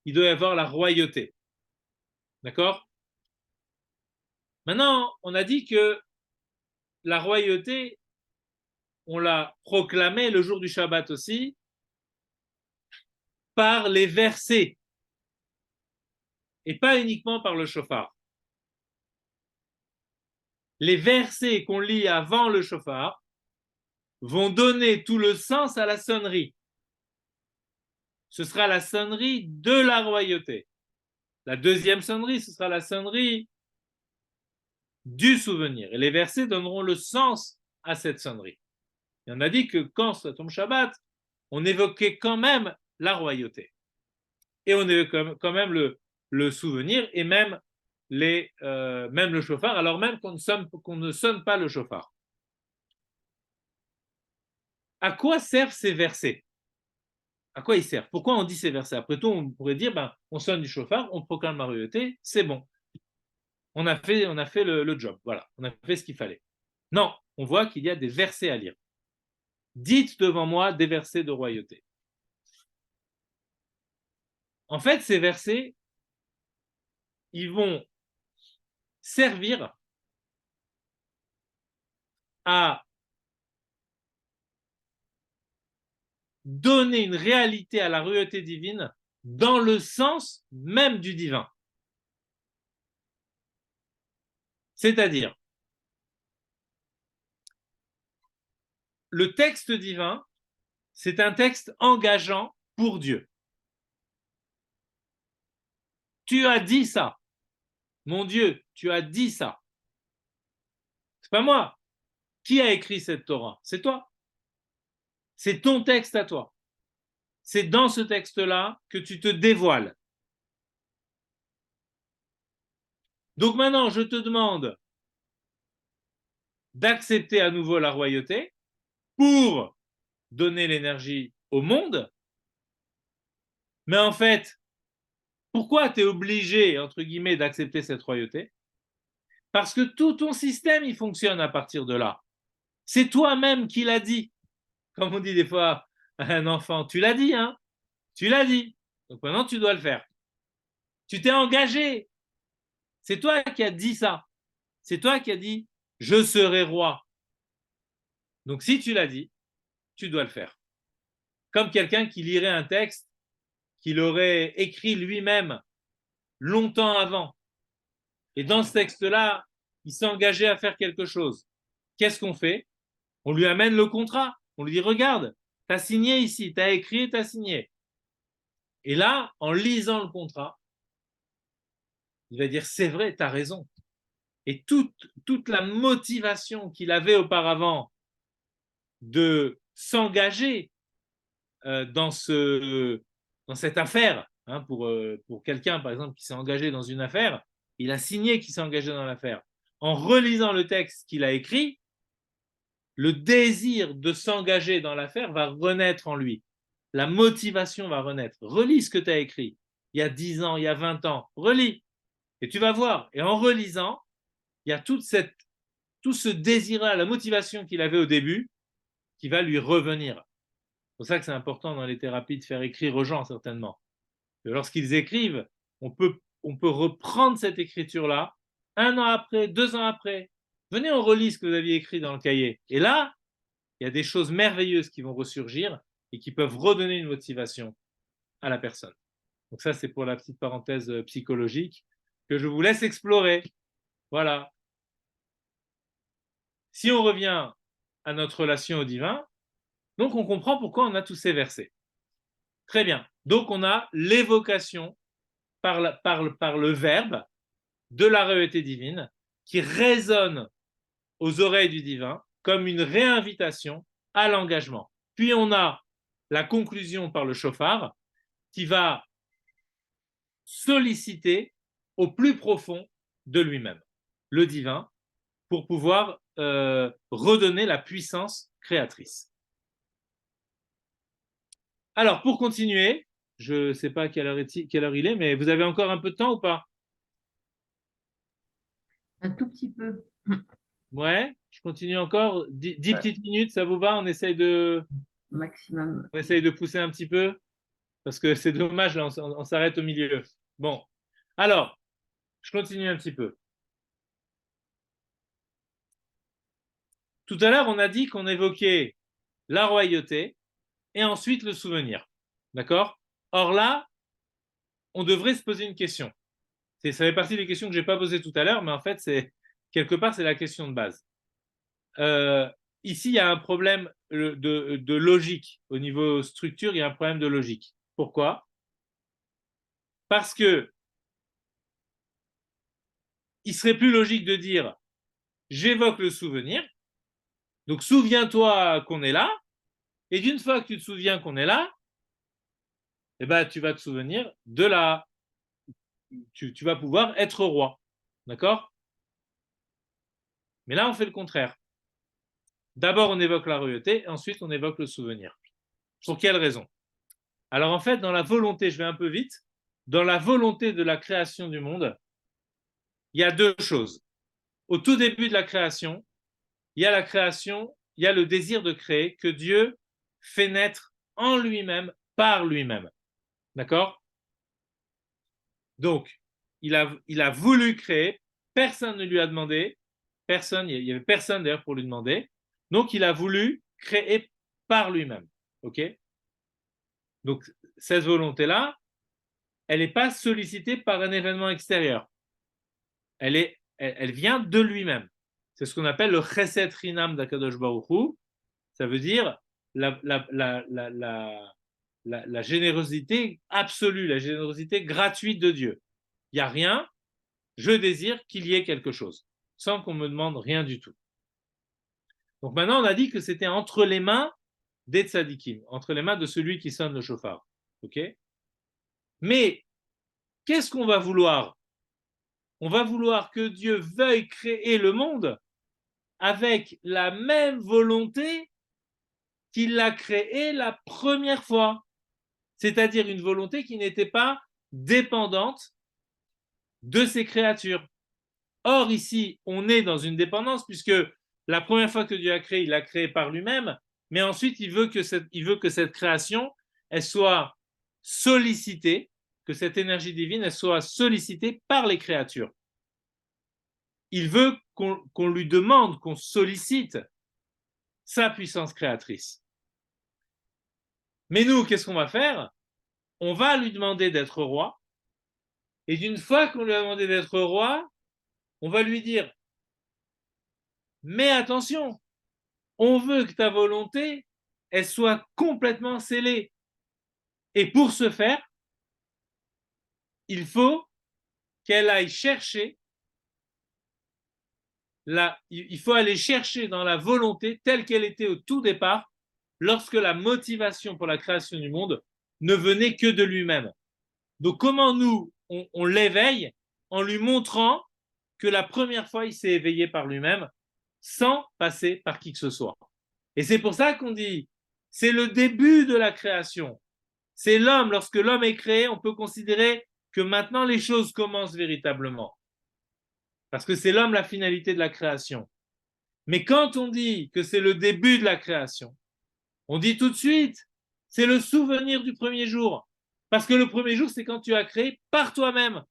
il doit y avoir la royauté. D'accord? Maintenant, on a dit que la royauté, on l'a proclamée le jour du Shabbat aussi, par les versets, et pas uniquement par le shofar. Les versets qu'on lit avant le shofar vont donner tout le sens à la sonnerie. Ce sera la sonnerie de la royauté. La deuxième sonnerie, ce sera la sonnerie du souvenir. Et les versets donneront le sens à cette sonnerie. Et on a dit que quand ça tombe Shabbat, on évoquait quand même la royauté. Et on évoquait quand même le souvenir et même le shofar, alors même qu'on ne sonne pas le shofar. À quoi servent ces versets? À quoi ils servent? Pourquoi on dit ces versets? Après tout, on pourrait dire, on sonne du shofar, on proclame la royauté, c'est bon. On a fait le job, voilà, on a fait ce qu'il fallait. Non, on voit qu'il y a des versets à lire. Dites devant moi des versets de royauté. En fait, ces versets, ils vont servir à donner une réalité à la royauté divine dans le sens même du divin. C'est-à-dire, le texte divin, c'est un texte engageant pour Dieu. Tu as dit ça. Mon Dieu, tu as dit ça. C'est pas moi. Qui a écrit cette Torah? C'est toi. C'est ton texte à toi. C'est dans ce texte-là que tu te dévoiles. Donc maintenant, je te demande d'accepter à nouveau la royauté pour donner l'énergie au monde. Mais en fait, pourquoi tu es obligé, entre guillemets, d'accepter cette royauté? Parce que tout ton système, il fonctionne à partir de là. C'est toi-même qui l'as dit. Comme on dit des fois à un enfant, tu l'as dit, hein? Tu l'as dit. Donc maintenant, tu dois le faire. Tu t'es engagé. C'est toi qui as dit ça. C'est toi qui as dit, je serai roi. Donc si tu l'as dit, tu dois le faire. Comme quelqu'un qui lirait un texte qu'il aurait écrit lui-même longtemps avant. Et dans ce texte-là, il s'est engagé à faire quelque chose. Qu'est-ce qu'on fait? On lui amène le contrat. On lui dit, regarde, tu as signé ici, tu as écrit, tu as signé. Et là, en lisant le contrat, il va dire, c'est vrai, tu as raison. Et toute la motivation qu'il avait auparavant de s'engager dans cette affaire, hein, pour quelqu'un, par exemple, qui s'est engagé dans une affaire, il a signé qu'il s'est engagé dans l'affaire. En relisant le texte qu'il a écrit, le désir de s'engager dans l'affaire va renaître en lui. La motivation va renaître. Relis ce que tu as écrit il y a 10 ans, il y a 20 ans. Relis. Et tu vas voir. Et en relisant, il y a tout ce désir-là, la motivation qu'il avait au début, qui va lui revenir. C'est pour ça que c'est important dans les thérapies de faire écrire aux gens, certainement. Et lorsqu'ils écrivent, on peut reprendre cette écriture-là 1 an après, 2 ans après. Venez, on relit ce que vous aviez écrit dans le cahier. Et là, il y a des choses merveilleuses qui vont ressurgir et qui peuvent redonner une motivation à la personne. Donc ça, c'est pour la petite parenthèse psychologique que je vous laisse explorer. Voilà. Si on revient à notre relation au divin, donc on comprend pourquoi on a tous ces versets. Très bien. Donc on a l'évocation par le verbe de la royauté divine qui résonne aux oreilles du divin comme une réinvitation à l'engagement. Puis on a la conclusion par le shofar qui va solliciter au plus profond de lui-même le divin pour pouvoir redonner la puissance créatrice. Alors, pour continuer, je ne sais pas quelle heure il est, mais vous avez encore un peu de temps ou pas? Un tout petit peu. Ouais, je continue encore. 10 petites minutes, ça vous va? On essaye de Maximum. pousser un petit peu? Parce que c'est dommage, là, on s'arrête au milieu. Bon, alors, je continue un petit peu. Tout à l'heure, on a dit qu'on évoquait la royauté et ensuite le souvenir. D'accord? Or là, on devrait se poser une question. Ça fait partie des questions que je n'ai pas posées tout à l'heure, mais en fait, quelque part, c'est la question de base. Ici, il y a un problème de logique. Au niveau structure, il y a un problème de logique. Pourquoi? Parce que il serait plus logique de dire j'évoque le souvenir, donc souviens-toi qu'on est là, et d'une fois que tu te souviens qu'on est là, eh ben, tu vas te souvenir de la. Tu vas pouvoir être roi. D'accord? Mais là, on fait le contraire. D'abord, on évoque la royauté, ensuite, on évoque le souvenir. Pour quelle raison? Alors, en fait, dans la volonté, je vais un peu vite, dans la volonté de la création du monde, il y a deux choses. Au tout début de la création, il y a la création, il y a le désir de créer que Dieu fait naître en lui-même, par lui-même. D'accord? Donc, il a voulu créer, personne ne lui a demandé, personne, il n'y avait personne d'ailleurs pour lui demander, donc il a voulu créer par lui-même. Ok? Donc, cette volonté-là, elle n'est pas sollicitée par un événement extérieur. Elle vient de lui-même. C'est ce qu'on appelle le chesed rinam d'Akadosh Baruch Hu. Ça veut dire la générosité absolue, la générosité gratuite de Dieu. Il n'y a rien, je désire qu'il y ait quelque chose, sans qu'on me demande rien du tout. Donc maintenant, on a dit que c'était entre les mains des tzadikim, entre les mains de celui qui sonne le chauffard. Ok? Mais qu'est-ce qu'on va vouloir? On va vouloir que Dieu veuille créer le monde avec la même volonté qu'il l'a créé la première fois. C'est-à-dire une volonté qui n'était pas dépendante de ses créatures. Or, ici, on est dans une dépendance puisque la première fois que Dieu a créé, il l'a créé par lui-même, mais ensuite, il veut que cette création, elle soit sollicitée, que cette énergie divine, elle soit sollicitée par les créatures. Il veut qu'on lui demande, qu'on sollicite sa puissance créatrice. Mais nous, qu'est-ce qu'on va faire? On va lui demander d'être roi, et d'une fois qu'on lui a demandé d'être roi, on va lui dire mais attention, on veut que ta volonté, elle soit complètement scellée. Et pour ce faire, il faut qu'elle aille chercher, il faut aller chercher dans la volonté telle qu'elle était au tout départ, lorsque la motivation pour la création du monde ne venait que de lui-même. Donc comment nous, on l'éveille en lui montrant que la première fois, il s'est éveillé par lui-même sans passer par qui que ce soit. Et c'est pour ça qu'on dit, c'est le début de la création. C'est l'homme, lorsque l'homme est créé, on peut considérer que maintenant les choses commencent véritablement. Parce que c'est l'homme la finalité de la création. Mais quand on dit que c'est le début de la création, on dit tout de suite, c'est le souvenir du premier jour. Parce que le premier jour, c'est quand tu as créé par toi-même.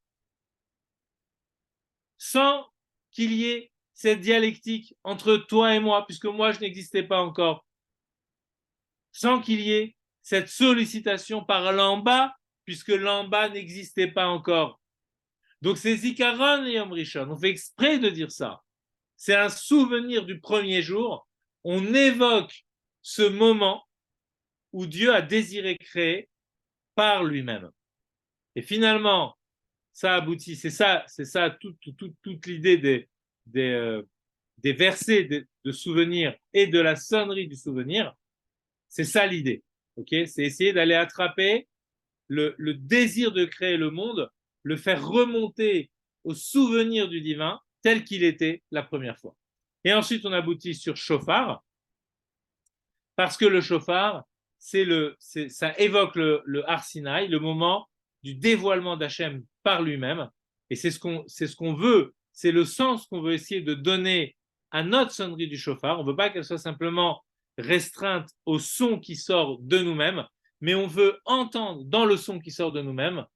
Sans qu'il y ait cette dialectique entre toi et moi, puisque moi, je n'existais pas encore. Sans qu'il y ait cette sollicitation par l'en bas, puisque l'en bas n'existait pas encore. Donc c'est Zikaron et Yom Rishon. On fait exprès de dire ça. C'est un souvenir du premier jour. On évoque ce moment où Dieu a désiré créer par lui-même. Et finalement, ça aboutit. C'est ça toute l'idée des versets de souvenir et de la sonnerie du souvenir. C'est ça l'idée. Okay, c'est essayer d'aller attraper le désir de créer le monde, le faire remonter au souvenir du divin tel qu'il était la première fois. Et ensuite, on aboutit sur Shofar, parce que le Shofar, ça évoque le Har Sinaï, le moment du dévoilement d'Hachem par lui-même. Et c'est ce qu'on veut, c'est le sens qu'on veut essayer de donner à notre sonnerie du Shofar. On ne veut pas qu'elle soit simplement restreinte au son qui sort de nous-mêmes, mais on veut entendre dans le son qui sort de nous-mêmes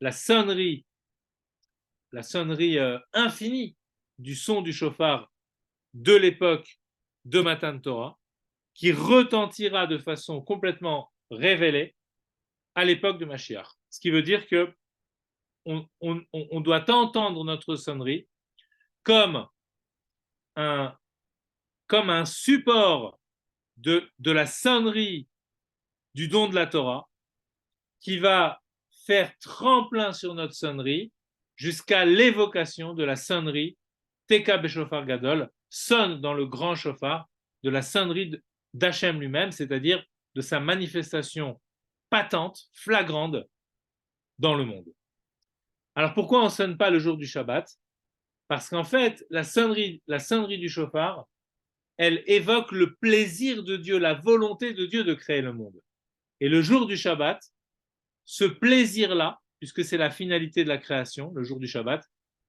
la sonnerie infinie du son du Shofar de l'époque de Matan Torah, qui retentira de façon complètement révélée à l'époque de Mashiach. Ce qui veut dire que on doit entendre notre sonnerie comme un support de la sonnerie du don de la Torah qui va faire tremplin sur notre sonnerie jusqu'à l'évocation de la sonnerie Teka Beshofar Gadol, sonne dans le grand shofar de la sonnerie d'Hachem lui-même, c'est-à-dire de sa manifestation patente, flagrante dans le monde. Alors pourquoi on ne sonne pas le jour du Shabbat? Parce qu'en fait, la sonnerie du shofar, elle évoque le plaisir de Dieu, la volonté de Dieu de créer le monde. Et le jour du Shabbat, ce plaisir-là, puisque c'est la finalité de la création, le jour du Shabbat,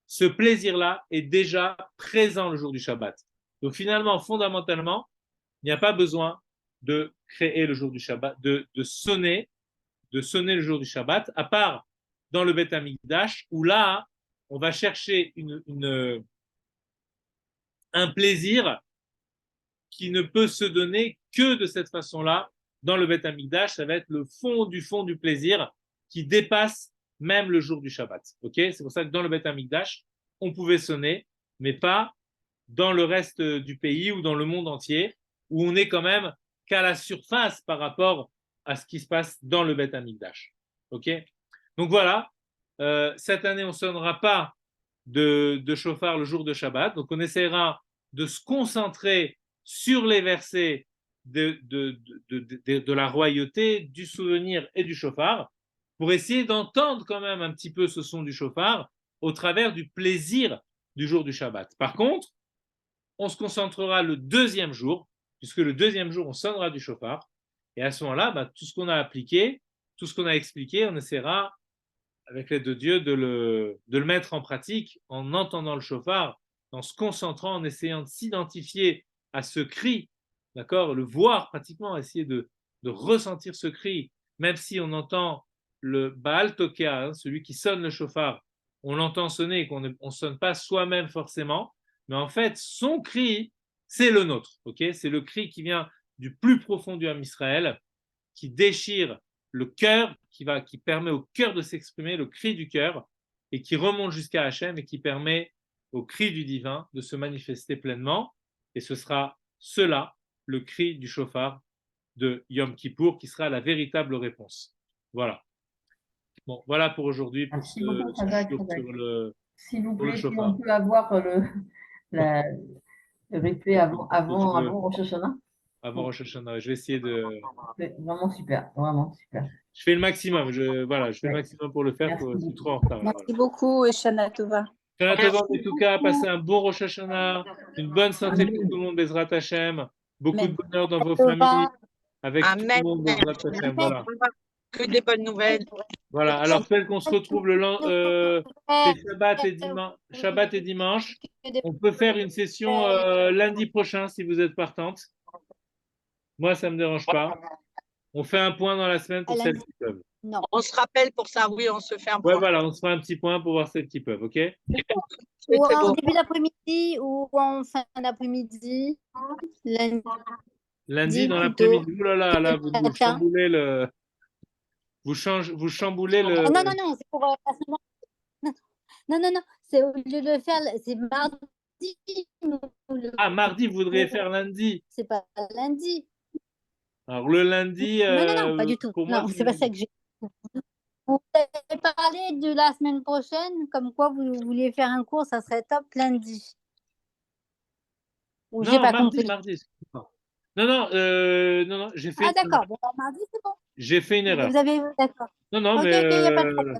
ce plaisir-là est déjà présent le jour du Shabbat. Donc finalement, fondamentalement, il n'y a pas besoin de créer le jour du Shabbat, de sonner le jour du Shabbat, à part dans le Beth Amikdash, où là, on va chercher un plaisir qui ne peut se donner que de cette façon-là. Dans le Beth Amikdash, ça va être le fond du plaisir qui dépasse même le jour du Shabbat. Okay, c'est pour ça que dans le Beth Amikdash, on pouvait sonner, mais pas dans le reste du pays ou dans le monde entier, où on est quand même qu'à la surface par rapport à ce qui se passe dans le Beth Amikdash. Okay, donc voilà, cette année, on ne sonnera pas de shofar le jour de Shabbat, donc on essaiera de se concentrer sur les versets de la royauté, du souvenir et du shofar, pour essayer d'entendre quand même un petit peu ce son du shofar au travers du plaisir du jour du Shabbat. Par contre, on se concentrera le deuxième jour, puisque le deuxième jour, on sonnera du shofar, et à ce moment-là, tout ce qu'on a appliqué, tout ce qu'on a expliqué, on essaiera, avec l'aide de Dieu, de le mettre en pratique en entendant le shofar, en se concentrant, en essayant de s'identifier à ce cri, d'accord, le voir pratiquement, essayer de ressentir ce cri, même si on entend le Baal Tokea, celui qui sonne le shofar, on l'entend sonner et qu'on ne sonne pas soi-même forcément, mais en fait, son cri, c'est le nôtre, ok? C'est le cri qui vient du plus profond du Ham Israël, qui déchire le cœur, qui permet au cœur de s'exprimer, le cri du cœur, et qui remonte jusqu'à Hachem et qui permet au cri du divin de se manifester pleinement. Et ce sera cela, le cri du shofar de Yom Kippour, qui sera la véritable réponse. Voilà. Bon, voilà pour aujourd'hui, pour ce sur le S'il vous plaît, si on peut avoir le replay avant Rosh Hashanah. Avant Rosh Hashanah, je vais essayer de... C'est vraiment super, vraiment super. Je fais le maximum, je fais le maximum pour le faire, je suis trop en retard. Merci beaucoup et Shana Tova. Shana Tova, en tout cas, passez un bon Rosh Hashanah, une bonne santé pour tout le monde, Bezrat Hashem, beaucoup de bonheur dans vos familles, avec tout le monde, Bezrat Hashem, voilà. Que des bonnes nouvelles. Voilà, alors celle qu'on se retrouve c'est Shabbat et dimanche. On peut faire une session lundi prochain si vous êtes partante. Moi, ça ne me dérange pas. On fait un point dans la semaine pour celles qui peuvent. Non. On se rappelle pour ça, oui, on se fait un point. Ouais, voilà, on se fera un petit point pour voir celles qui peuvent, ok? Ou en début d'après-midi ou en fin d'après-midi. Lundi dans l'après-midi. Ouh là, vous chamboulez le... Vous chamboulez le... Non, c'est pour la semaine. Non, c'est au lieu de faire, c'est mardi. Ah, mardi, vous voudriez faire lundi. C'est pas lundi. Alors, le lundi... Non, pas du tout. Non, c'est pas ça que j'ai... Vous avez parlé de la semaine prochaine, comme quoi vous vouliez faire un cours, ça serait top lundi. Ou non, mardi. Non, j'ai fait, Ah, d'accord. Bon, mardi, c'est bon. j'ai fait une erreur. Vous avez. D'accord. Non, Ok, mais ok, il n'y a pas de problème.